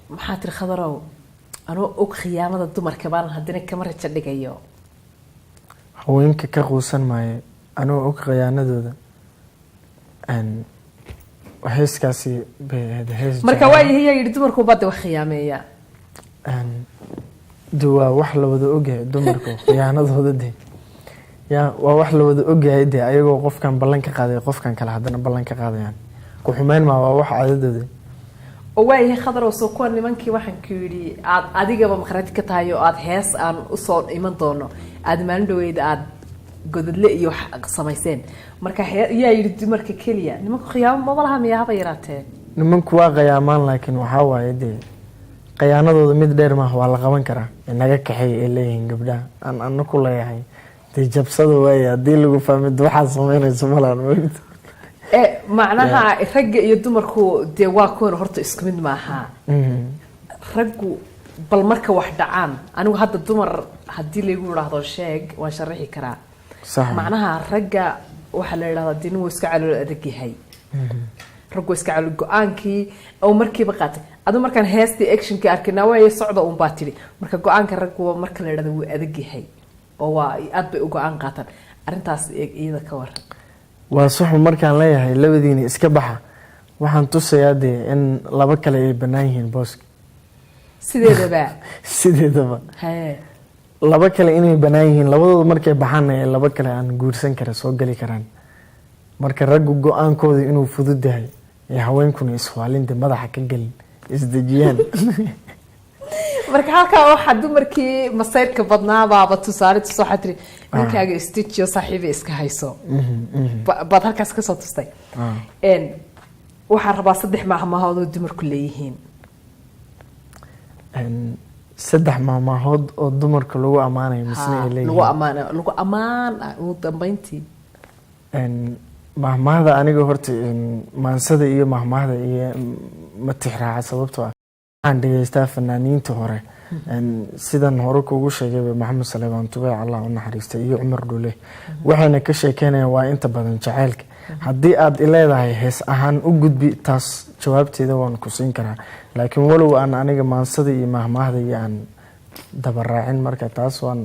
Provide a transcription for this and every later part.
maxaa tiri khadarow anoo og khiyaamada dumarka baan haddana kama rajo dhigayo haweenka ka quusan maayo anoo og khiyaanadooda heeskaasi hees marka waayahay yidhi dumarku baad wax khiyaameeya waa wax la wada ogyahay dumarku khiyaanadooda de yaa waa wax la wada ogyahay de ayagoo qofkan ballan ka qaaday qofkan kale haddana ballan ka qaadayaan ku xumeyn ma waa wax caadadooda oo waayahay khadarow soo kuwa nimankii waxaan ku yidhi aad adigaba makhraj ka tahay oo aad hees aan usoo iman doono aad maalin dhaweyd aad godadle iyo wax samayseen marka yaa yidhi dumarka keliya nimanku khiyaamo maba laha miyaa haba yaraatee nimanku waa khiyaamaan laakiin waxaa waaye dee khiyaanadooda mid dheer maaha waa la qaban karaa naga kaxay ay leeyihiin gabdhaha aan ana ku leeyahay dee jabsada waaye haddii lagu fahmid waxaad samaynayso malaan moogta macnaha ragga iyo dumarku dee waa kuwan horta isku mid maaha raggu bal marka wax dhacaan anigu hadda dumar haddii laygu yidhaahdo sheeg waan sharaxi karaa macnaha ragga waxaa la yidhahdaa dee nin wuu iska calool adag yahay raggu iska calool go-aankii oo markiiba qaatay adu markaan heestii actionkii arkina waaye socda uun baa tidhi marka go-aanka raggu marka la yidhahdo wuu adag yahay oo waa aad bay u go-aan qaataan arrintaas iyada ka waran waa saxu markaan leeyahay labadiina iska baxa waxaan tusayaa dee in laba kale ay bannaan yihiin booska sideedaba laba kale inay bannaan yihiin labadooda markay baxaan ee laba kale aan guursan kara soo geli karaan marka raggu go-aankooda inuu fudud yahay ee haweenkuna iswaalinde madaxa ka gelin isdejiyaan marka halkaa waxaa dumarkii masayrka badnaabaaba tusaale tusoo waxaa tiri ninkaaga istijiyo saaxiiba iska hayso baad halkaas kasoo tustay waxaan rabaa 3 maahmaahood oo dumarku leeyihiin 3 maahmaahood oo dumarka lagu ammaanayo misna ay leeyihiin lagu ammaan ugu dambeyntii mahmaahda aniga horta maansada iyo mahmaahda iyo matixraaca sababtoo ah waxaan dhegeystaa fanaaniinta hore sidan hore kugu sheegay maxamed salebaan tubay allah u naxariistay iyo cumar dhule waxayna ka sheekeynayaan waa inta badan jacaylka haddii aad leedahay hees ahaan u gudbi taas jawaabteeda waan ku siin karaa laakiin walow aan aniga maansada iyo mahmaahda iyo aan dabaraacin marka taas waan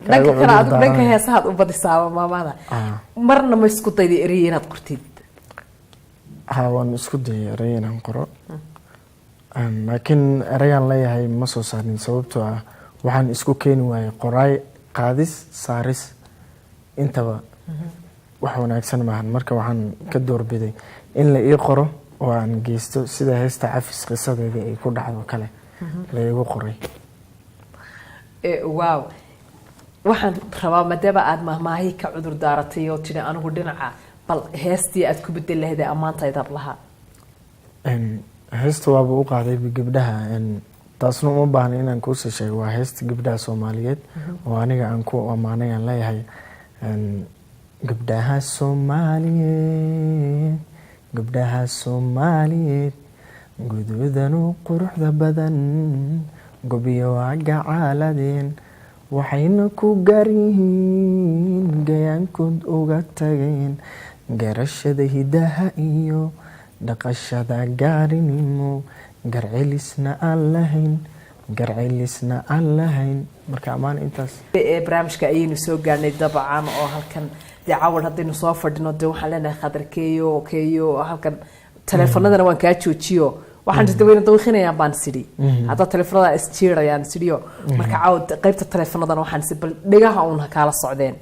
dhanka kale adigu dhanka heesahaad u badisaaba maamada marna ma isku dayday erey inaad qortid waan isku dayay erey inaan qoro laakiin ereyaan leeyahay ma soo saarin sababtoo ah waxaan isku keeni waayay qoraay qaadis saaris intaba wax wanaagsan maahan marka waxaan ka doorbiday in la ii qoro oo aan geysto sida heesta cafis qisadeeda ay ku dhacdo kale la igu qoray wow waxaan rabaa maadaama aad mahmaahi ka cudur daaratay oo tidhi anigu dhinaca bal heestii aad ku bedel lahayd ee ammaantaydaad lahaa heesta waaba u qaaday gabdhaha taasna uma baahna inaan kuusii sheego waa heesta gabdhaha soomaaliyeed oo aniga aan ku ammaanay aan leeyahay gabdhaha soomaaliyeed gabdhaha soomaaliyeed gududanu quruxda badan gobiyo waaga caaladeen waxayna ku gaar yihiin gayaankood uga tageen garashada hidaha iyo dhaqashada gaarinimo garcelisna aan lahayn marka ammaan intaas barnaamijka ayaynu soo gaarnay dabcan oo halkan dee cawal haddaynu soo fadhino dee waxaan leenahay khadar keeyo halkan taleefanadana waan kaa joojiyo waxaan jirta wayna dawqinayaan baan sidhi hadda taleefanada isjiirayaan sidhiyo marka cawd qaybta taleefanadana waxaan si bal dhigaha uun kaala socdeen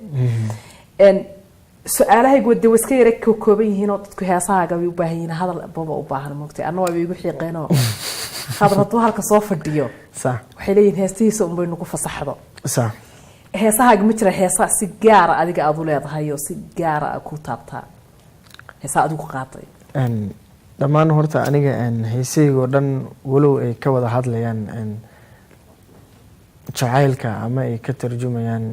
su-aalahaygu way iska yara kooban yihiin oo dadku heesahaaga way u baahan yihiin hadal baba u baahan moogtay anna waa igu xiiqeenoo khadar hadduu halka soo fadhiyo waxay leeyihiin heestihiisa unbay nagu fasaxdo heesahaaga ma jira heesaa si gaara adiga aad u leedahay oo si gaara ku taabtaa heesaa adigu qaaday dhammaan horta aniga heesahaygo dhan walow ay ka wada hadlayaan jacaylka ama ay ka tarjumayaan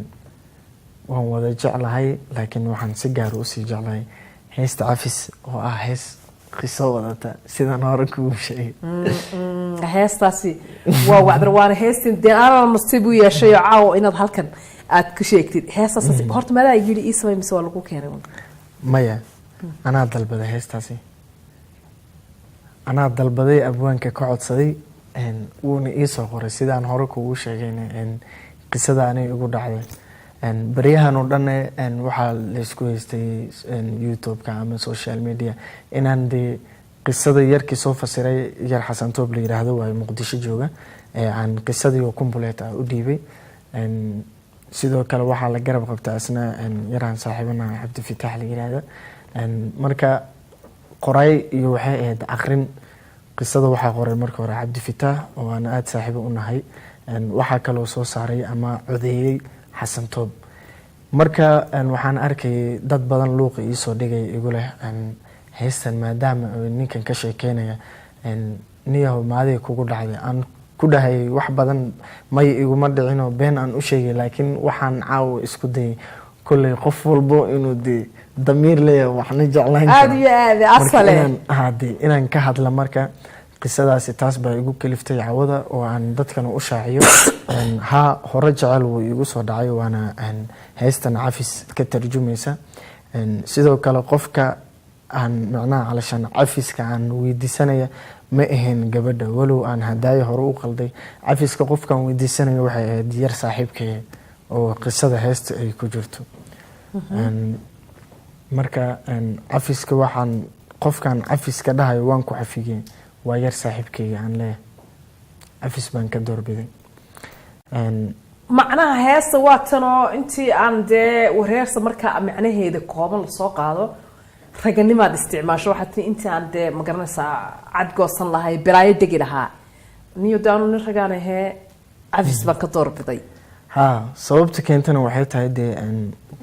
waan wada jeclahay laakiin waxaan si gaar usii jeclahay heesta cafis oo ah hees qiso wadata sidaan hore kugu sheegay heestaasi waa wacdar waana heestin dee anaa nasiib u yeeshay oo caawo inaad halkan aad ka sheegtid heestaas horta madaa yidhi ii samay mise waa lagu keenay maya anaa dalbada heestaasi anaa dalbaday abwaanka ka codsaday wuuna ii soo qoray sidaan hore kugu sheegayna qisada anay igu dhacday baryahan oo dhan waxaa la isku haystay youtube-ka ama social media inaan dee qisada yarkii soo fasiray yar xasan toob la yiraahdo waa muqdisho jooga aan qisadii oo complete ah u dhiibay sidoo kale waxaa la garab qabtaa asna yaraan saaxiibana cabdi fitaax la yiraahdo marka qoray iyo waxay ahayd aqrin qisada waxaa qoray marka hore cabdi fitaax oo aan aad saaxiibo u nahay waxaa kaloo soo saaray ama codeeyay xasan toob marka waxaan arkay dad badan luuqa ii soo dhigay igu leh heystan maadaama ninkan ka sheekeynaya niyahow maaday kugu dhacday aan ku dhahay wax badan may iguma dhicinoo been aan u sheegay laakiin waxaan caawo isku dayay kolley qof walbo inuu dee damiir leeyahay waxna jeclaan aad iyo aad asale inaan ka hadla marka qisadaasi taas baa igu kaliftay cawada oo aan dadkana u shaaciyo haa hore jecel wuu igu soo dhacay waana heystan cafis ka tarjumaysa sidoo kale qofka aan macnaha calashaan cafiska aan weydiisanaya ma ahayn gabadha walow aan hadaayo hore u qalday cafiska qofkaan weydiisanaya waxay ahayd yar saaxiibkaya oo qisada heesta ay ku jirto marka cafiska waxaan qofkaan cafiska dhahayo waan ku cafigay waa yar saaxiibkayga aan leeyahay cafis baan ka doorbiday macnaha heesta waa tanoo intii aan dee wareersa markaa macnaheeda kooban lasoo qaado raganimaad isticmaasho waxaad tii intii aan dee magaranaysaa cadgoosan lahay bilaayo degi lahaa niyo daanu nin ragaan ahee cafis baan ka doorbiday haa sababta keentana waxay tahay dee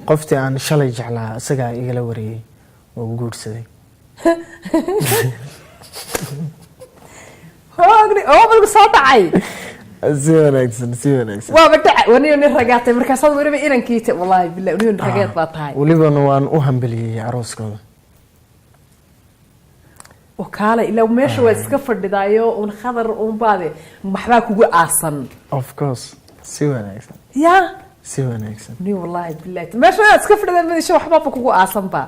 qoftii aan shalay jeclaa isagaa igala wareeyay oo guursaday oo soo dhacay si wanaagsan waaba dhacay waniyo nin ragaatay markaasaad weliba inankiita wallaahi billahi niyo nin ragaad baa tahay welibana waan u hambeliyey arooskooda وكالة إلا وماشي واسكا فردايو ونخضر ونبادي محبا كوغو آسن of course سوى ناكسن يا سوى ناكسن ني والله بالله ماشي واسكا فردايو ماشي وحبا كوغو آسن با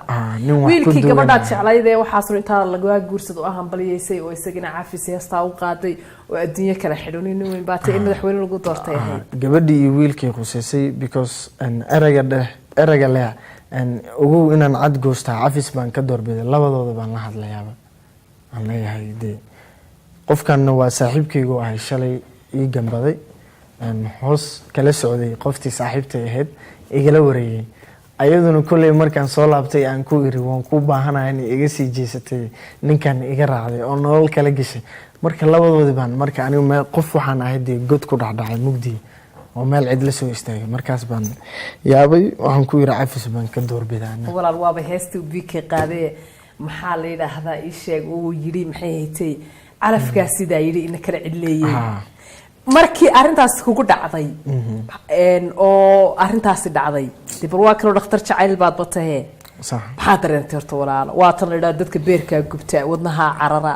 ويلكي قبضات شعلاي ذي وحاصل انتا لقوا قورسد وآهم بليسي ويساقنا عافي سياستا وقادي والدنيا كلا حلوني نوين باتي إما دحوين لقو دورتي هاي قبدي ويلكي خصيصي because ان ارقا لها ان ugu inaan cad goosta cafis baan ka doorbidey labadooda baan la hadlayaaba aan leeyahay de qofkan waa saaxiibkaygu ahay shalay ii gambaday hoos kala socday qoftii saaxiibtay ahayd igala wareeyay ayaduna kulay markaan soo laabtay aan ku iri waan ku baahanahay in iga sii jeesatay ninkan iga raacday oo nolol kala gashay marka labadoodii baan marka anigu meel qof waxaan ahay de god ku dhacdhacay mugdi oo meel cid la soo istaagay markaas baan yaabay waxaan ku iri cafis baan ka doorbidaana walaal waaba heestii biki qaaday maxaa la yiraahdaa ii sheeg uu yiri maxay haytay calafkaas sida yiri in kala cidleeyay markii arintaas kugu dhacday oo arintaasi dhacday dib waa kale dhakhtar jacayl baad batay صح maxaa dareentay horta walaal waa tan la dadka beerka gubta wadnaha carara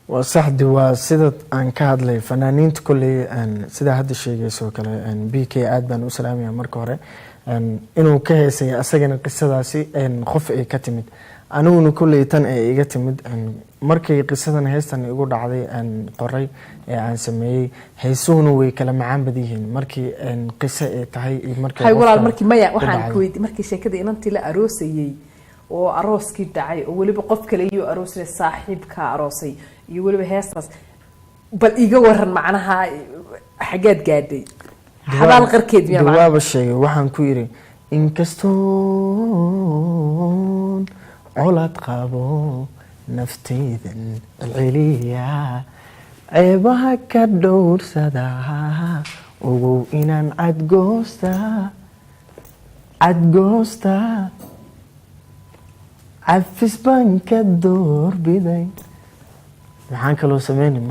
وصح دوا سيدة أن كهذا فنانين كلي أن سيدة هذا الشيء يسوى كله أن بيك أدبن وسلامي مركورة أن إنه كهسي أسجن قصة داسي أن خف كتمد أنا ونكل يتن كتمد أن مركي قصة هيستن يقول عادي أن قري أن سميه هيسون وكلام عام بديهن مركي أن قصة تهي مركي هاي ولا مركي ما وحن كويت مركي شيء كذا إن أنت لا أروسي وأروس كدعي ولي بقف كليو أروس للصاحب كأروسي يقولوا بهاستاس بل يجورن معناها حاجات قادي حبال غير كده يا معلم جواب الشيء وحن كويري إن كستون علت قابو نفتيذن العليا عيبها كدور سداها وقو إنان عدقوستا عفس بانك الدور بداي waxaan kaloo sameeyay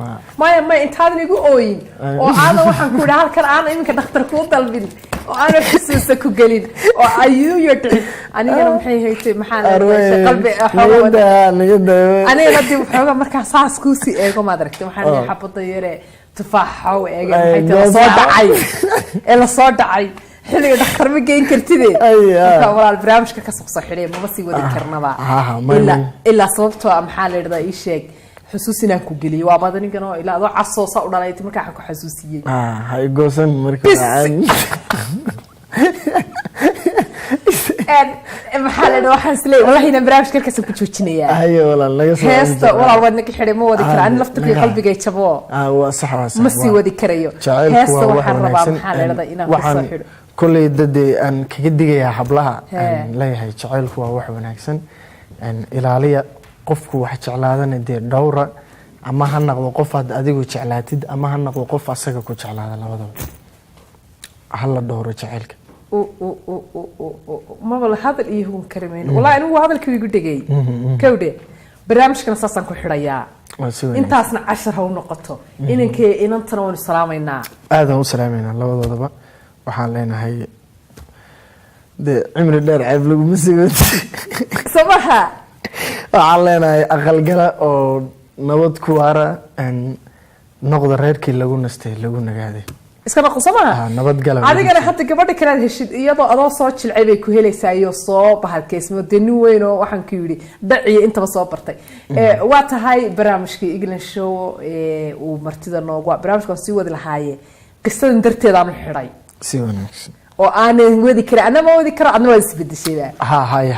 ma intaad igu ooyin oo aad waxaan ku dhaal kar aan iminka dhakhtar ku dalbin oo aan xasuusta ku galin oo ayu yidhi aniga maxay haytay maxaan qalbi niyada aniga hadii waxooga markaa saas ku si eego ma aragtay waxaan leeyahay xabada yare tufaaxa oo eega maxay tahay la soo dhacay xilliga dhakhtar ma geyn kartidee marka walaal barnaamijka ka soo xidhay ma sii wadi karnaba illa sababtoo maxaa la yiraahdaa ii sheeg xusuusinaan ku geliyay waa badanigan oo ilaa adoo casoo saa u dhalay markaa waxaan ku xasuusiyey hay goosan marka maxaa la dhahaa waxaan isleeyahay wallahi inaan barnaamijka halkaas ku joojinayaa hayo walaal laga soo heesta walaal waad naga xidhay ma wadi karaa ani laftirkii qalbigay jabo waa sax ma sii wadi karayo heesta waxaan rabaa maxaa la dhahaa inaan ku soo xidho kulay dadee aan kaga digayaa hablaha aan leeyahay jacaylku waa wax wanaagsan ilaaliya qofku wax jeclaadana dee dhowra ama ha noqdo qof aad adigu jeclaatid ama ha noqdo qof asaga ku jeclaada labadaba hala dhowro jacaylka maba hadal iyo hugun karimayn wallahi anigu hadalkii igu dhagay kawde barnaamijkana saasaan ku xidhayaa intaasna cashar ha u noqoto inankee inantana waynu salaamaynaa aadaan u salaamaynaa labadoodaba waxaan leenahay dee cimri dheer ceeb laguma sigooti samaha waxaan leenahay aqalgala oo nabad ku waara noqda reerkii lagu nastay lagu nagaaday iska noqon samaha nabadgala adigana hadda gabadha kale aad heshid iyadoo adoo soo jilcay bay ku helaysaa iyo soo bahalkeysmo dee nin weyn oo waxaan ku yidhi daciya intaba soo bartay waa tahay barnaamijkii England Show uu martida noogu barnaamijkan sii wadi lahaaye qisadan darteedaan u xidhay si wanaagsan oo aanan wadi karin anama wadi karo adna waa isbedeshay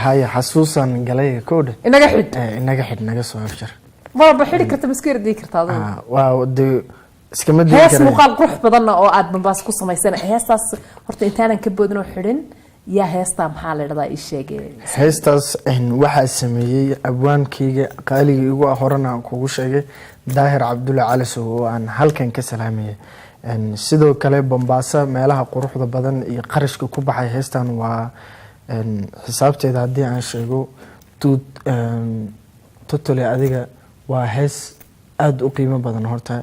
hay xasuusan galay koodha inaga xid naga soo afjar ma baxiri karta maskiir dii karta waa de iskama dii hees muuqaal qurux badan oo aad Mombasa ku samaysan heestaas horta intaanan ka boodin oo xidhin yaa heesta maxaa la dhadaa ii sheegay heestaas waxaa sameeyay abwaankayga qaaliga igu horana kugu sheegay Daahir Cabdulla Cali oo aan halkan ka salaamayay sidoo kale Mombasa meelaha quruxda badan iyo qarashka ku baxay heestan waa xisaabteeda hadii aan sheego totally adiga waa hees aad u qiimo badan horta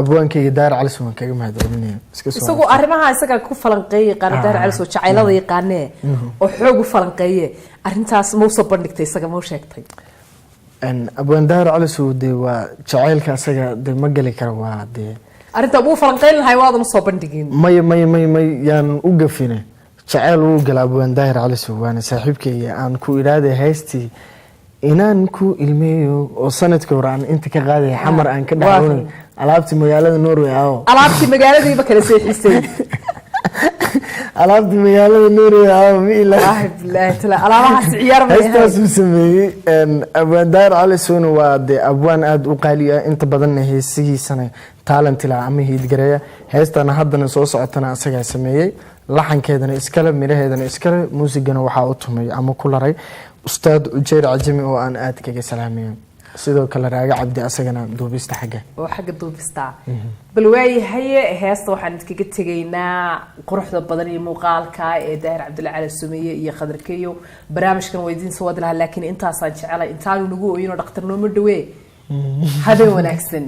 abwaankayga Daahir Cali oo kaga mahadcelinaya isagu arrimaha isaga ku falanqeeyay qaan Daahir Cali oo jacaylada yaqaanee oo xoog u falanqeeyay arintaas ma soo bandhigtay isaga ma sheegtay abwaan Daahir Cali oo de waa jacaylka isaga de ma gali karo waa de arinta uu falanqeyn lahay waad soo bandhigin may yaan u gafine jacayl uu galaa abwaan Daahir Cali oo waana saaxiibkayga aan ku iraade heestii inaan ku ilmeeyo oo sanadka hore aan inta ka qaaday xamar aan ka dhaxoonay alaabti magaalada Norway alaabti magaaladiiba kala seexisay alaabti magaalada Norway ma ilaahay billahi tala alaabaha ciyaar ma heestaas uu sameeyay abwaan Daahir Cali oo waa de abwaan aad u qaali ah inta badan heesigiisana talent la ama hiidgareeya heestana haddana soo socotana asaga sameeyay laxankeedana iskala miraheedana iskala muusigana waxa uu tumay ama ku laray ustaad Ujeer Cajami oo aan aad kaga salaamayo sidoo kale Raaga Cabdi asagana duubista xagga oo xagga duubista bal waayahay heesta waxaan idinkaga tageynaa quruxda badan iyo muuqaalka ee Daahir Cabdulla Cali Sumeeye iyo Khadarkeeyo barnaamijkan weydiin soo wadi lahaa laakiin intaas aan jecelahay intaan nagu ooyino dhaqtarnimo dhawe habeen wanaagsan